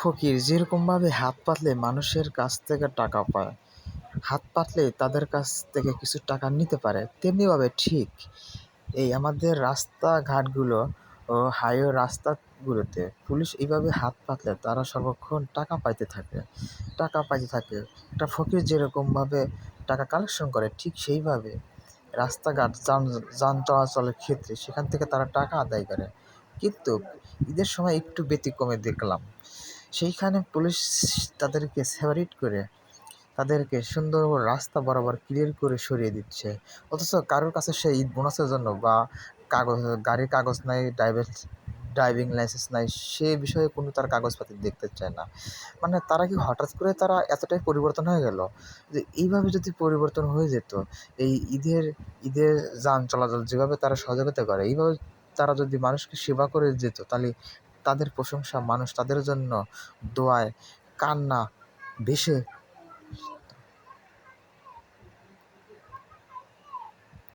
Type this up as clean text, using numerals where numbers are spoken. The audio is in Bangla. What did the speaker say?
ফকির যেরকমভাবে হাত পাতলে মানুষের কাছ থেকে টাকা পায়, হাত পাতলে তাদের কাছ থেকে কিছু টাকা নিতে পারে, তেমনিভাবে ঠিক এই আমাদের রাস্তাঘাটগুলো ও হাইওয়ে রাস্তাগুলোতে পুলিশ এইভাবে হাত পাতলে তারা সর্বক্ষণ টাকা পাইতে থাকে। একটা ফকির যেরকমভাবে টাকা কালেকশন করে, ঠিক সেইভাবে রাস্তাঘাট যান চলাচলের ক্ষেত্রে সেখান থেকে তারা টাকা আদায় করে। কিন্তু ঈদের সময় একটু ব্যতিক্রমে দেখলাম, সেইখানে পুলিশ তাদেরকে সেপারেট করে তাদেরকে সুন্দর রাস্তা বরাবর ক্লিয়ার করে সরিয়ে দিচ্ছে। অথচ কারোর কাছে সে ঈদ বোনাসের জন্য বা কাগজ, গাড়ির কাগজ নাই, ড্রাইভিং লাইসেন্স নাই, সে বিষয়ে কোনো তার কাগজপাতি দেখতে চায় না। মানে তারা কি হঠাৎ করে তারা এতটাই পরিবর্তন হয়ে গেল যে এইভাবে যদি পরিবর্তন হয়ে যেত, এই ঈদের যান চলাচল যেভাবে তারা সহযোগিতা করে, এইভাবে তারা যদি মানুষকে সেবা করে যেত, তাহলে তাদের প্রশংসা মানুষ তাদের জন্য দোয়ায় কান্না ভেসে